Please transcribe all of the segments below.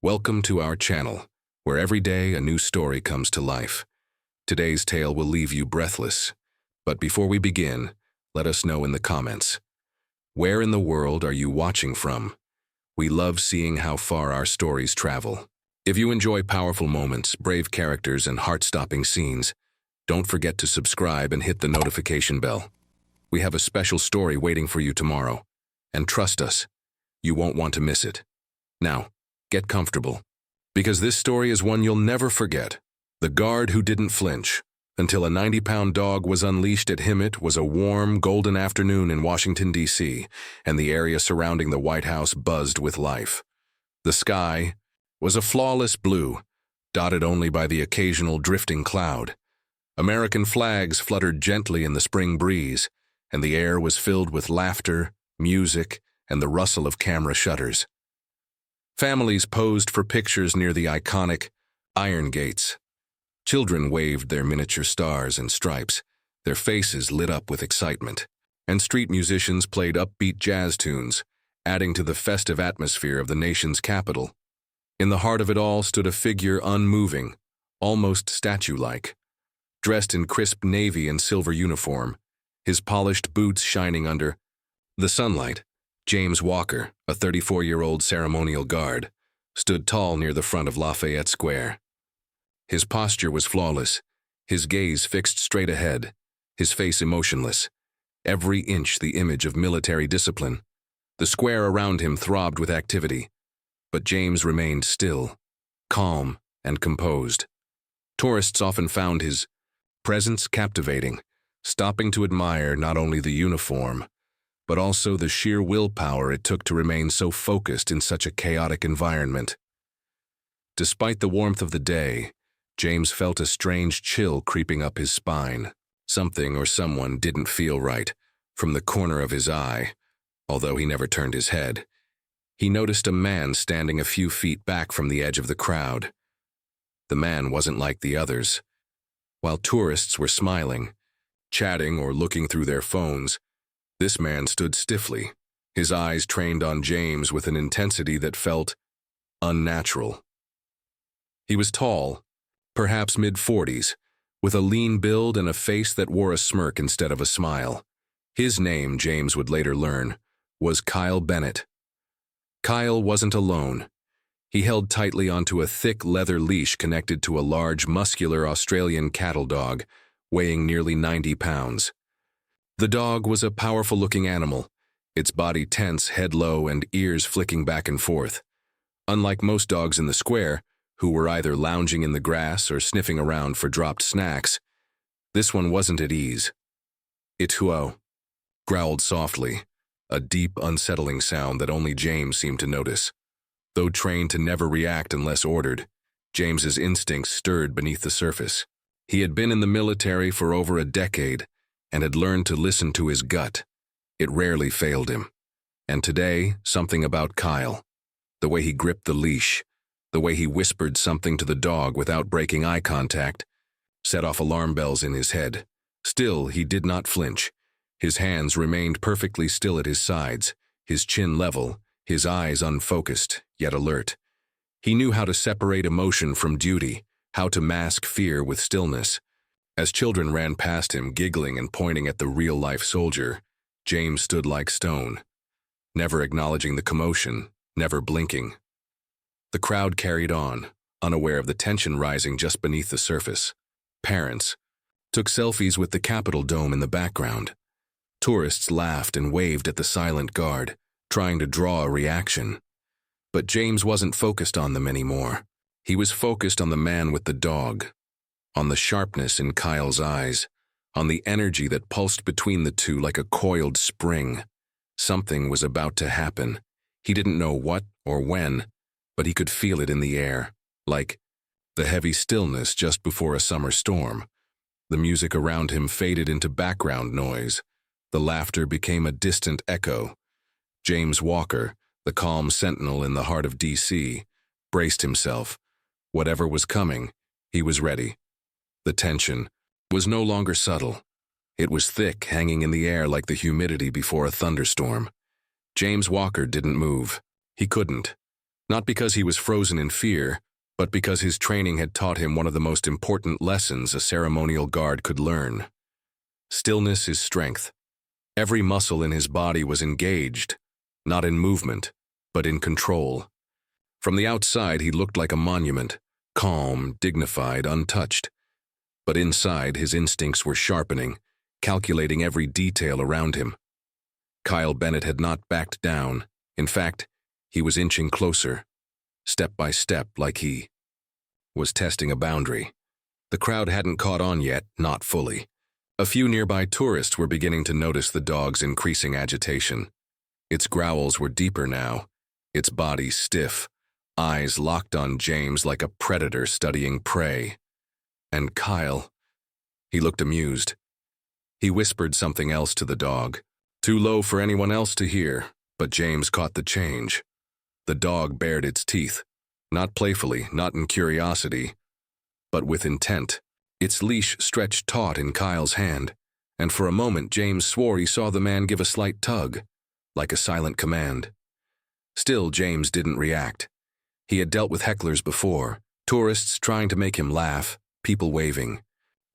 Welcome to our channel, where every day a new story comes to life. Today's tale will leave you breathless. But before we begin, let us know in the comments. Where in the world are you watching from? We love seeing how far our stories travel. If you enjoy powerful moments, brave characters, and heart-stopping scenes, don't forget to subscribe and hit the notification bell. We have a special story waiting for you tomorrow. And trust us, you won't want to miss it. Now, get comfortable, because this story is one you'll never forget. The guard who didn't flinch. Until a 90-pound dog was unleashed at him. It was a warm, golden afternoon in Washington, D.C., and the area surrounding the White House buzzed with life. The sky was a flawless blue, dotted only by the occasional drifting cloud. American flags fluttered gently in the spring breeze, and the air was filled with laughter, music, and the rustle of camera shutters. Families posed for pictures near the iconic iron gates. Children waved their miniature stars and stripes, their faces lit up with excitement. And street musicians played upbeat jazz tunes, adding to the festive atmosphere of the nation's capital. In the heart of it all stood a figure unmoving, almost statue-like. Dressed in crisp navy and silver uniform, his polished boots shining under the sunlight, James Walker, a 34-year-old ceremonial guard, stood tall near the front of Lafayette Square. His posture was flawless, his gaze fixed straight ahead, his face emotionless, every inch the image of military discipline. The square around him throbbed with activity, but James remained still, calm, and composed. Tourists often found his presence captivating, stopping to admire not only the uniform, but also the sheer willpower it took to remain so focused in such a chaotic environment. Despite the warmth of the day, James felt a strange chill creeping up his spine. Something or someone didn't feel right. From the corner of his eye, although he never turned his head, he noticed a man standing a few feet back from the edge of the crowd. The man wasn't like the others. While tourists were smiling, chatting, or looking through their phones, this man stood stiffly, his eyes trained on James with an intensity that felt unnatural. He was tall, perhaps mid-40s, with a lean build and a face that wore a smirk instead of a smile. His name, James would later learn, was Kyle Bennett. Kyle wasn't alone. He held tightly onto a thick leather leash connected to a large, muscular Australian cattle dog, weighing nearly 90 pounds. The dog was a powerful-looking animal, its body tense, head low, and ears flicking back and forth. Unlike most dogs in the square, who were either lounging in the grass or sniffing around for dropped snacks, this one wasn't at ease. It growled softly, a deep, unsettling sound that only James seemed to notice. Though trained to never react unless ordered, James's instincts stirred beneath the surface. He had been in the military for over a decade and had learned to listen to his gut. It rarely failed him. And today, something about Kyle, the way he gripped the leash, the way he whispered something to the dog without breaking eye contact, set off alarm bells in his head. Still, he did not flinch. His hands remained perfectly still at his sides, his chin level, his eyes unfocused, yet alert. He knew how to separate emotion from duty, how to mask fear with stillness. As children ran past him, giggling and pointing at the real-life soldier, James stood like stone, never acknowledging the commotion, never blinking. The crowd carried on, unaware of the tension rising just beneath the surface. Parents took selfies with the Capitol dome in the background. Tourists laughed and waved at the silent guard, trying to draw a reaction. But James wasn't focused on them anymore. He was focused on the man with the dog, on the sharpness in Kyle's eyes, on the energy that pulsed between the two like a coiled spring. Something was about to happen. He didn't know what or when, but he could feel it in the air, like the heavy stillness just before a summer storm. The music around him faded into background noise. The laughter became a distant echo. James Walker, the calm sentinel in the heart of D.C., braced himself. Whatever was coming, he was ready. The tension was no longer subtle. It was thick, hanging in the air like the humidity before a thunderstorm. James Walker didn't move. He couldn't. Not because he was frozen in fear, but because his training had taught him one of the most important lessons a ceremonial guard could learn. Stillness is strength. Every muscle in his body was engaged, not in movement, but in control. From the outside, he looked like a monument, calm, dignified, untouched. But inside, his instincts were sharpening, calculating every detail around him. Kyle Bennett had not backed down. In fact, he was inching closer, step by step, like he was testing a boundary. The crowd hadn't caught on yet, not fully. A few nearby tourists were beginning to notice the dog's increasing agitation. Its growls were deeper now, its body stiff, eyes locked on James like a predator studying prey. And Kyle, he looked amused. He whispered something else to the dog, too low for anyone else to hear, but James caught the change. The dog bared its teeth, not playfully, not in curiosity, but with intent. Its leash stretched taut in Kyle's hand, and for a moment James swore he saw the man give a slight tug, like a silent command. Still, James didn't react. He had dealt with hecklers before, tourists trying to make him laugh, people waving,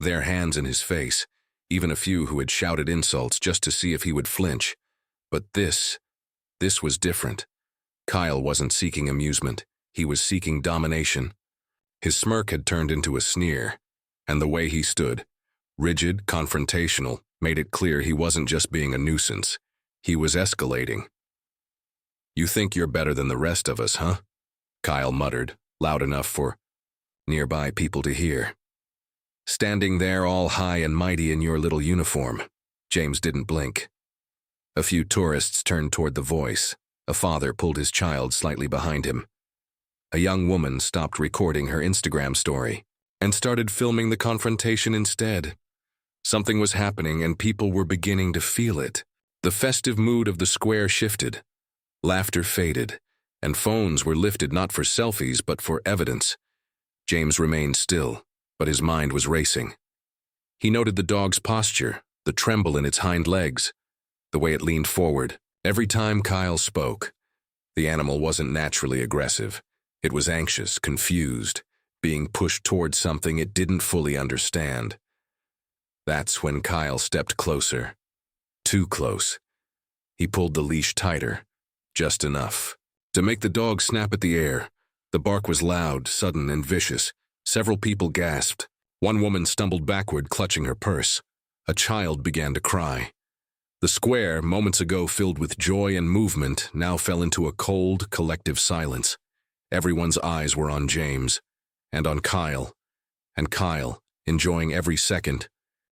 their hands in his face, even a few who had shouted insults just to see if he would flinch. But this was different. Kyle wasn't seeking amusement, he was seeking domination. His smirk had turned into a sneer, and the way he stood, rigid, confrontational, made it clear he wasn't just being a nuisance. He was escalating. "You think you're better than the rest of us, huh?" Kyle muttered, loud enough for nearby people to hear. "Standing there all high and mighty in your little uniform." James didn't blink. A few tourists turned toward the voice. A father pulled his child slightly behind him. A young woman stopped recording her Instagram story and started filming the confrontation instead. Something was happening and people were beginning to feel it. The festive mood of the square shifted. Laughter faded, and phones were lifted not for selfies but for evidence. James remained still, but his mind was racing. He noted the dog's posture, the tremble in its hind legs, the way it leaned forward. Every time Kyle spoke, the animal wasn't naturally aggressive. It was anxious, confused, being pushed toward something it didn't fully understand. That's when Kyle stepped closer. Too close. He pulled the leash tighter, just enough to make the dog snap at the air. The bark was loud, sudden, and vicious. Several people gasped. One woman stumbled backward, clutching her purse. A child began to cry. The square, moments ago filled with joy and movement, now fell into a cold, collective silence. Everyone's eyes were on James, and on Kyle. And Kyle, enjoying every second,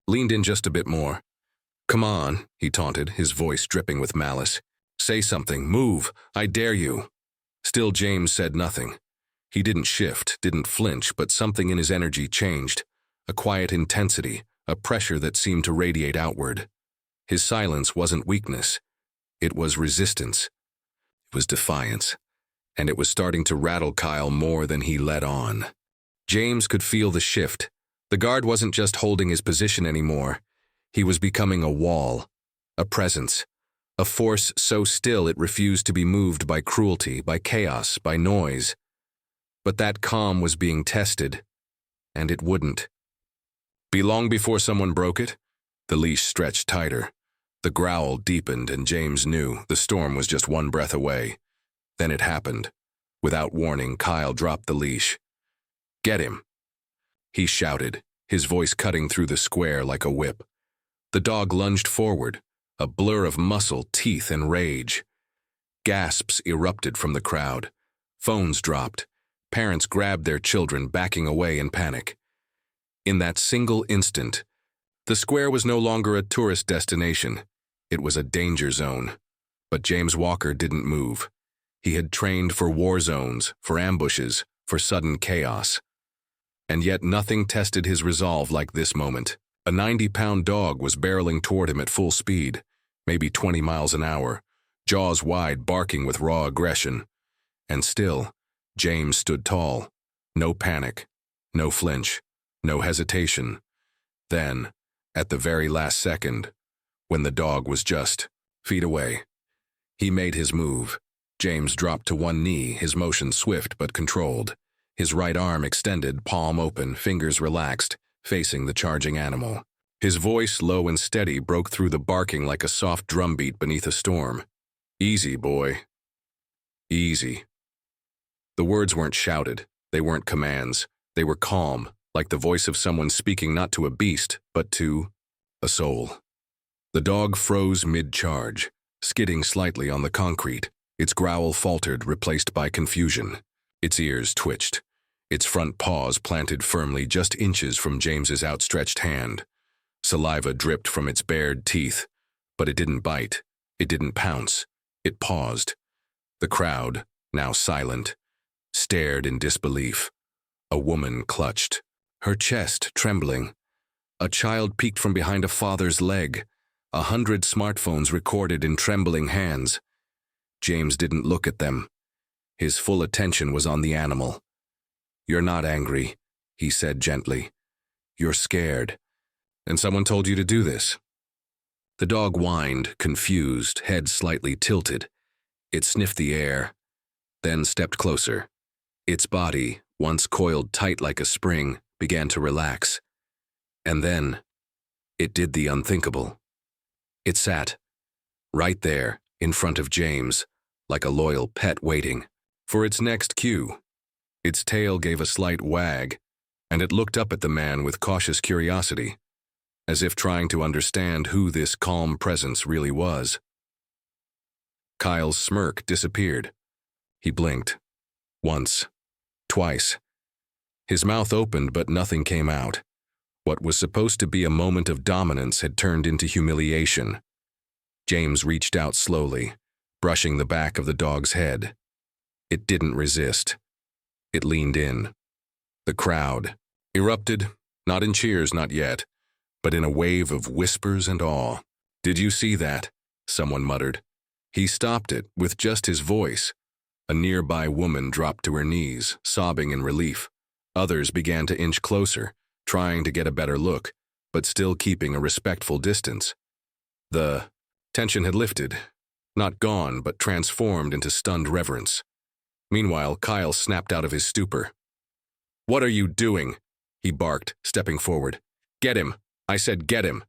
leaned in just a bit more. "Come on," he taunted, his voice dripping with malice. "Say something, move, I dare you." Still James said nothing. He didn't shift, didn't flinch, but something in his energy changed. A quiet intensity, a pressure that seemed to radiate outward. His silence wasn't weakness. It was resistance. It was defiance. And it was starting to rattle Kyle more than he let on. James could feel the shift. The guard wasn't just holding his position anymore. He was becoming a wall, a presence, a force so still it refused to be moved by cruelty, by chaos, by noise. But that calm was being tested, and it wouldn't. Be long before someone broke it? The leash stretched tighter. The growl deepened, and James knew the storm was just one breath away. Then it happened. Without warning, Kyle dropped the leash. "Get him!" he shouted, his voice cutting through the square like a whip. The dog lunged forward, a blur of muscle, teeth, and rage. Gasps erupted from the crowd. Phones dropped. Parents grabbed their children, backing away in panic. In that single instant, the square was no longer a tourist destination. It was a danger zone. But James Walker didn't move. He had trained for war zones, for ambushes, for sudden chaos. And yet nothing tested his resolve like this moment. A 90-pound dog was barreling toward him at full speed, maybe 20 miles an hour, jaws wide, barking with raw aggression. And still, James stood tall. No panic, no flinch, no hesitation. Then, at the very last second, when the dog was just feet away, he made his move. James dropped to one knee, his motion swift but controlled. His right arm extended, palm open, fingers relaxed, facing the charging animal. His voice, low and steady, broke through the barking like a soft drumbeat beneath a storm. "Easy, boy. Easy." The words weren't shouted. They weren't commands. They were calm, like the voice of someone speaking not to a beast, but to a soul. The dog froze mid-charge, skidding slightly on the concrete. Its growl faltered, replaced by confusion. Its ears twitched. Its front paws planted firmly just inches from James's outstretched hand. Saliva dripped from its bared teeth, but it didn't bite. It didn't pounce. It paused. The crowd, now silent, stared in disbelief. A woman clutched, her chest trembling. A child peeked from behind a father's leg. 100 smartphones recorded in trembling hands. James didn't look at them. His full attention was on the animal. "You're not angry," he said gently. "You're scared. And someone told you to do this." The dog whined, confused, head slightly tilted. It sniffed the air, then stepped closer. Its body, once coiled tight like a spring, began to relax. And then, it did the unthinkable. It sat, right there, in front of James, like a loyal pet waiting for its next cue. Its tail gave a slight wag, and it looked up at the man with cautious curiosity, as if trying to understand who this calm presence really was. Kyle's smirk disappeared. He blinked. Once. Twice. His mouth opened, but nothing came out. What was supposed to be a moment of dominance had turned into humiliation. James reached out slowly, brushing the back of the dog's head. It didn't resist. It leaned in. The crowd erupted, not in cheers, not yet, but in a wave of whispers and awe. "Did you see that?" someone muttered. He stopped it with just his voice. A nearby woman dropped to her knees, sobbing in relief. Others began to inch closer, trying to get a better look, but still keeping a respectful distance. The tension had lifted, not gone, but transformed into stunned reverence. Meanwhile, Kyle snapped out of his stupor. "What are you doing?" he barked, stepping forward. "Get him! I said get him!"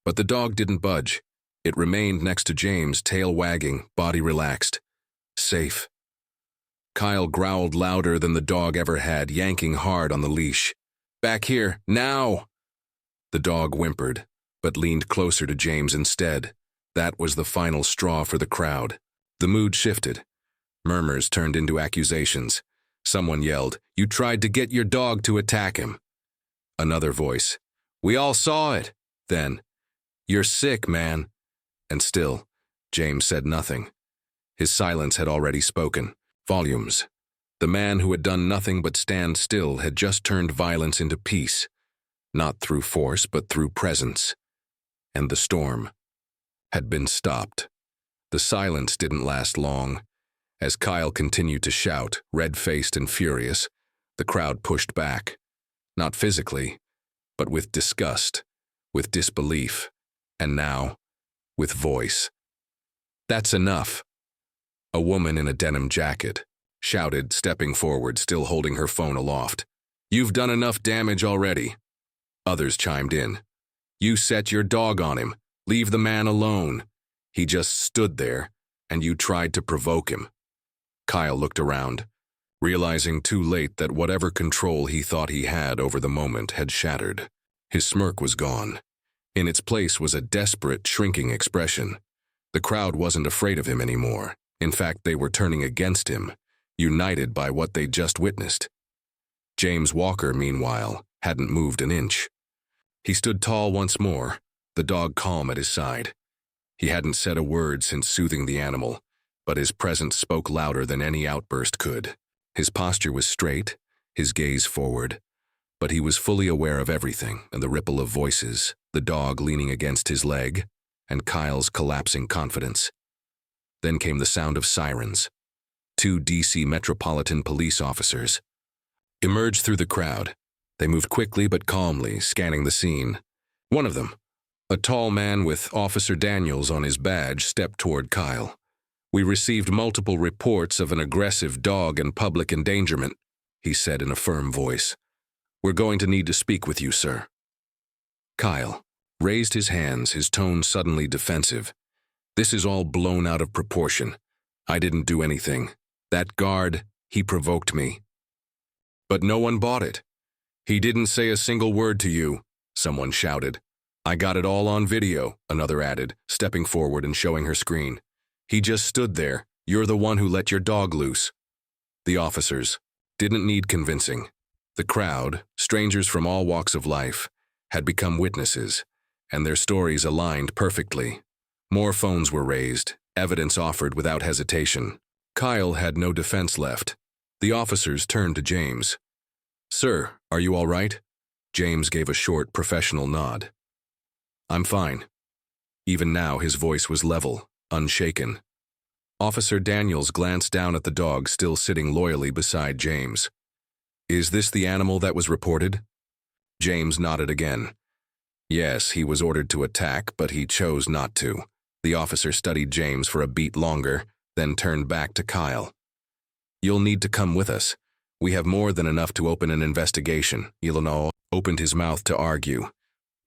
But the dog didn't budge. It remained next to James, tail wagging, body relaxed. Safe. Kyle growled louder than the dog ever had, yanking hard on the leash. "Back here, now!" The dog whimpered, but leaned closer to James instead. That was the final straw for the crowd. The mood shifted. Murmurs turned into accusations. Someone yelled, "You tried to get your dog to attack him." Another voice, "We all saw it." Then, "You're sick, man." And still, James said nothing. His silence had already spoken volumes. The man who had done nothing but stand still had just turned violence into peace, not through force but through presence. And the storm had been stopped. The silence didn't last long. As Kyle continued to shout, red-faced and furious, the crowd pushed back. Not physically, but with disgust, with disbelief, and now, with voice. "That's enough." A woman in a denim jacket shouted, stepping forward, still holding her phone aloft. "You've done enough damage already." Others chimed in. "You set your dog on him. Leave the man alone. He just stood there, and you tried to provoke him." Kyle looked around, realizing too late that whatever control he thought he had over the moment had shattered. His smirk was gone. In its place was a desperate, shrinking expression. The crowd wasn't afraid of him anymore. In fact, they were turning against him, united by what they'd just witnessed. James Walker, meanwhile, hadn't moved an inch. He stood tall once more, the dog calm at his side. He hadn't said a word since soothing the animal, but his presence spoke louder than any outburst could. His posture was straight, his gaze forward, but he was fully aware of everything and the ripple of voices, the dog leaning against his leg, and Kyle's collapsing confidence. Then came the sound of sirens. 2 DC Metropolitan Police officers emerged through the crowd. They moved quickly but calmly, scanning the scene. One of them, a tall man with Officer Daniels on his badge, stepped toward Kyle. "We received multiple reports of an aggressive dog and public endangerment," he said in a firm voice. "We're going to need to speak with you, sir." Kyle raised his hands, his tone suddenly defensive. "This is all blown out of proportion. I didn't do anything. That guard, he provoked me." "But no one bought it. He didn't say a single word to you," someone shouted. "I got it all on video," another added, stepping forward and showing her screen. "He just stood there. You're the one who let your dog loose." The officers didn't need convincing. The crowd, strangers from all walks of life, had become witnesses, and their stories aligned perfectly. More phones were raised, evidence offered without hesitation. Kyle had no defense left. The officers turned to James. "Sir, are you all right?" James gave a short, professional nod. "I'm fine." Even now his voice was level, unshaken. Officer Daniels glanced down at the dog still sitting loyally beside James. "Is this the animal that was reported?" James nodded again. Yes, he was ordered to attack, but he chose not to. The officer studied James for a beat longer, then turned back to Kyle. "You'll need to come with us. We have more than enough to open an investigation." Ilano opened his mouth to argue,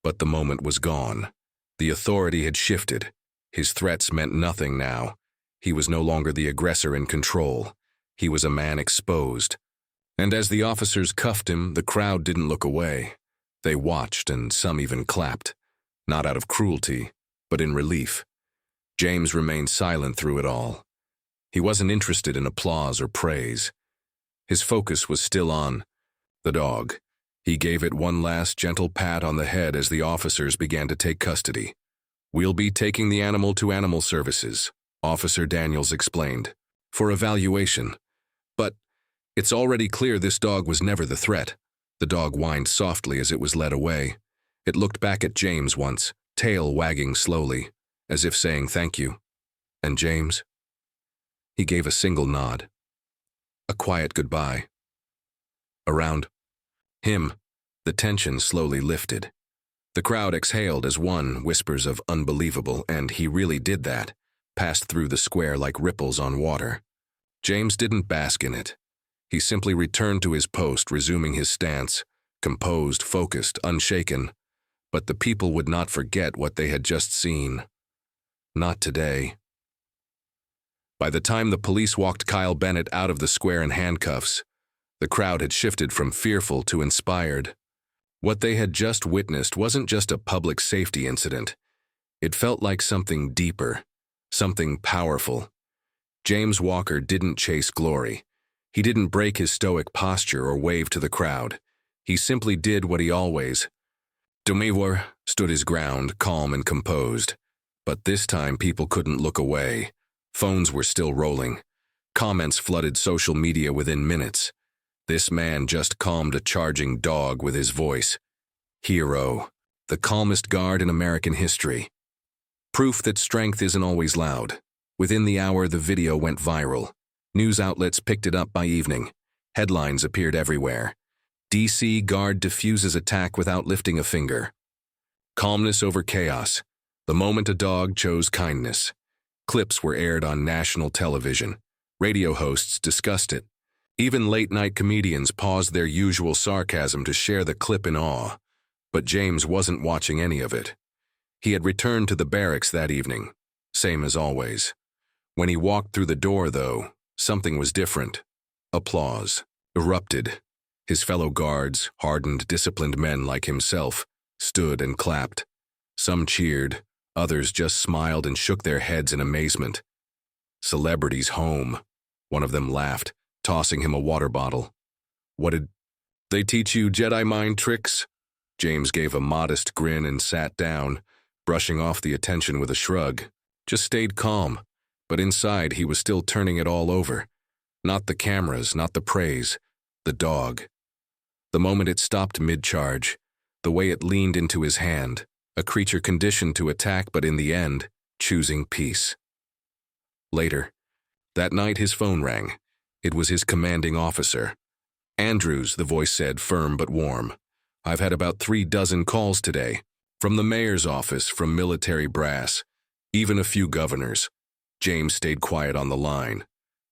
but the moment was gone. The authority had shifted. His threats meant nothing now. He was no longer the aggressor in control. He was a man exposed. And as the officers cuffed him, the crowd didn't look away. They watched, and some even clapped. Not out of cruelty, but in relief. James remained silent through it all. He wasn't interested in applause or praise. His focus was still on the dog. He gave it one last gentle pat on the head as the officers began to take custody. "We'll be taking the animal to Animal Services," Officer Daniels explained, "for evaluation. But it's already clear this dog was never the threat." The dog whined softly as it was led away. It looked back at James once, tail wagging slowly, as if saying thank you. "And James?" He gave a single nod. A quiet goodbye. Around him, the tension slowly lifted. The crowd exhaled as one, whispers of "unbelievable," and "he really did that," passed through the square like ripples on water. James didn't bask in it. He simply returned to his post, resuming his stance, composed, focused, unshaken. But the people would not forget what they had just seen. Not today. By the time the police walked Kyle Bennett out of the square in handcuffs, the crowd had shifted from fearful to inspired. What they had just witnessed wasn't just a public safety incident. It felt like something deeper, something powerful. James Walker didn't chase glory. He didn't break his stoic posture or wave to the crowd. He simply did what he always stood his ground, calm and composed. But this time people couldn't look away. Phones were still rolling. Comments flooded social media within minutes. This man just calmed a charging dog with his voice. Hero, the calmest guard in American history. Proof that strength isn't always loud. Within the hour, the video went viral. News outlets picked it up by evening. Headlines appeared everywhere. DC guard defuses attack without lifting a finger. Calmness over chaos. The moment a dog chose kindness. Clips were aired on national television. Radio hosts discussed it. Even late-night comedians paused their usual sarcasm to share the clip in awe. But James wasn't watching any of it. He had returned to the barracks that evening, same as always. When he walked through the door, though, something was different. Applause erupted. His fellow guards, hardened, disciplined men like himself, stood and clapped. Some cheered, others just smiled and shook their heads in amazement. "Celebrity's home," one of them laughed, tossing him a water bottle. "What did they teach you, Jedi mind tricks?" James gave a modest grin and sat down, brushing off the attention with a shrug. Just stayed calm, but inside he was still turning it all over. Not the cameras, not the praise, the dog. The moment it stopped mid-charge, the way it leaned into his hand, a creature conditioned to attack but in the end, choosing peace. Later, that night his phone rang. It was his commanding officer. "Andrews," the voice said, firm but warm. "I've had about 36 calls today. From the mayor's office, from military brass, even a few governors. James stayed quiet on the line.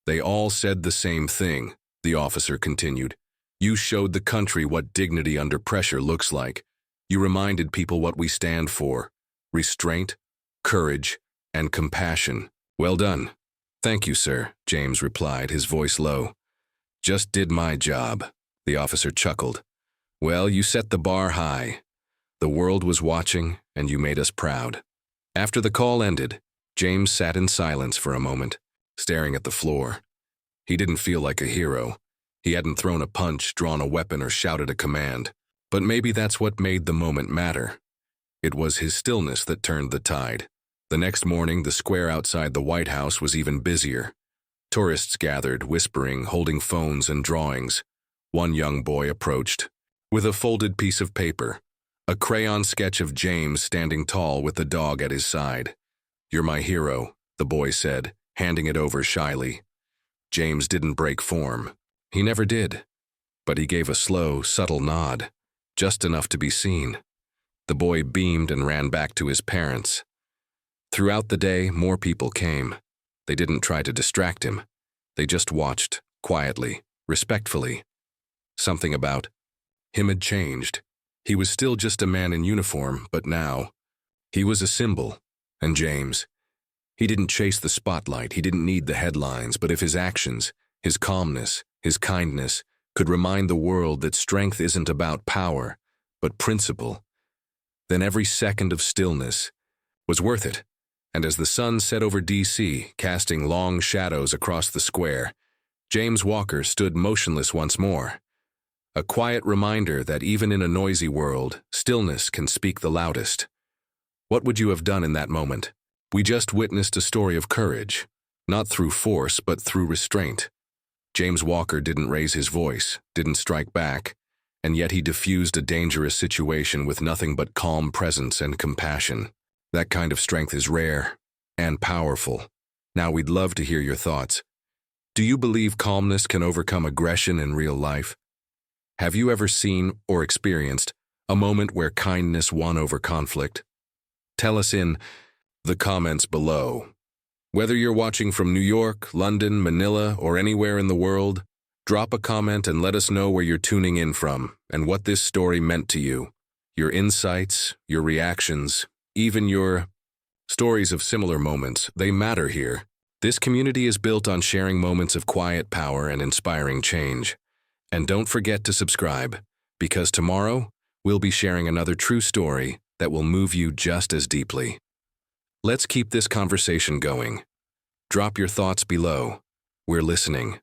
They all said the same thing, the officer continued. You showed the country what dignity under pressure looks like. You reminded people what we stand for: restraint, courage, and compassion. Well done. Thank you, sir, James replied, his voice low. Just did my job, the officer chuckled. Well, you set the bar high. The world was watching, and you made us proud. After the call ended, James sat in silence for a moment, staring at the floor. He didn't feel like a hero. He hadn't thrown a punch, drawn a weapon, or shouted a command. But maybe that's what made the moment matter. It was his stillness that turned the tide. The next morning, the square outside the White House was even busier. Tourists gathered, whispering, holding phones and drawings. One young boy approached, with a folded piece of paper, a crayon sketch of James standing tall with the dog at his side. You're my hero, the boy said, handing it over shyly. James didn't break form. He never did. But he gave a slow, subtle nod, just enough to be seen. The boy beamed and ran back to his parents. Throughout the day, more people came. They didn't try to distract him. They just watched, quietly, respectfully. Something about him had changed. He was still just a man in uniform, but now, he was a symbol. And James, he didn't chase the spotlight, he didn't need the headlines, but if his actions, his calmness, his kindness, could remind the world that strength isn't about power, but principle, then every second of stillness was worth it. And as the sun set over D.C., casting long shadows across the square, James Walker stood motionless once more. A quiet reminder that even in a noisy world, stillness can speak the loudest. What would you have done in that moment? We just witnessed a story of courage, not through force, but through restraint. James Walker didn't raise his voice, didn't strike back, and yet he diffused a dangerous situation with nothing but calm presence and compassion. That kind of strength is rare and powerful. Now we'd love to hear your thoughts. Do you believe calmness can overcome aggression in real life? Have you ever seen or experienced a moment where kindness won over conflict? Tell us in the comments below. Whether you're watching from New York, London, Manila, or anywhere in the world, drop a comment and let us know where you're tuning in from and what this story meant to you. Your insights, your reactions, even your stories of similar moments, they matter here. This community is built on sharing moments of quiet power and inspiring change. And don't forget to subscribe, because tomorrow we'll be sharing another true story that will move you just as deeply. Let's keep this conversation going. Drop your thoughts below. We're listening.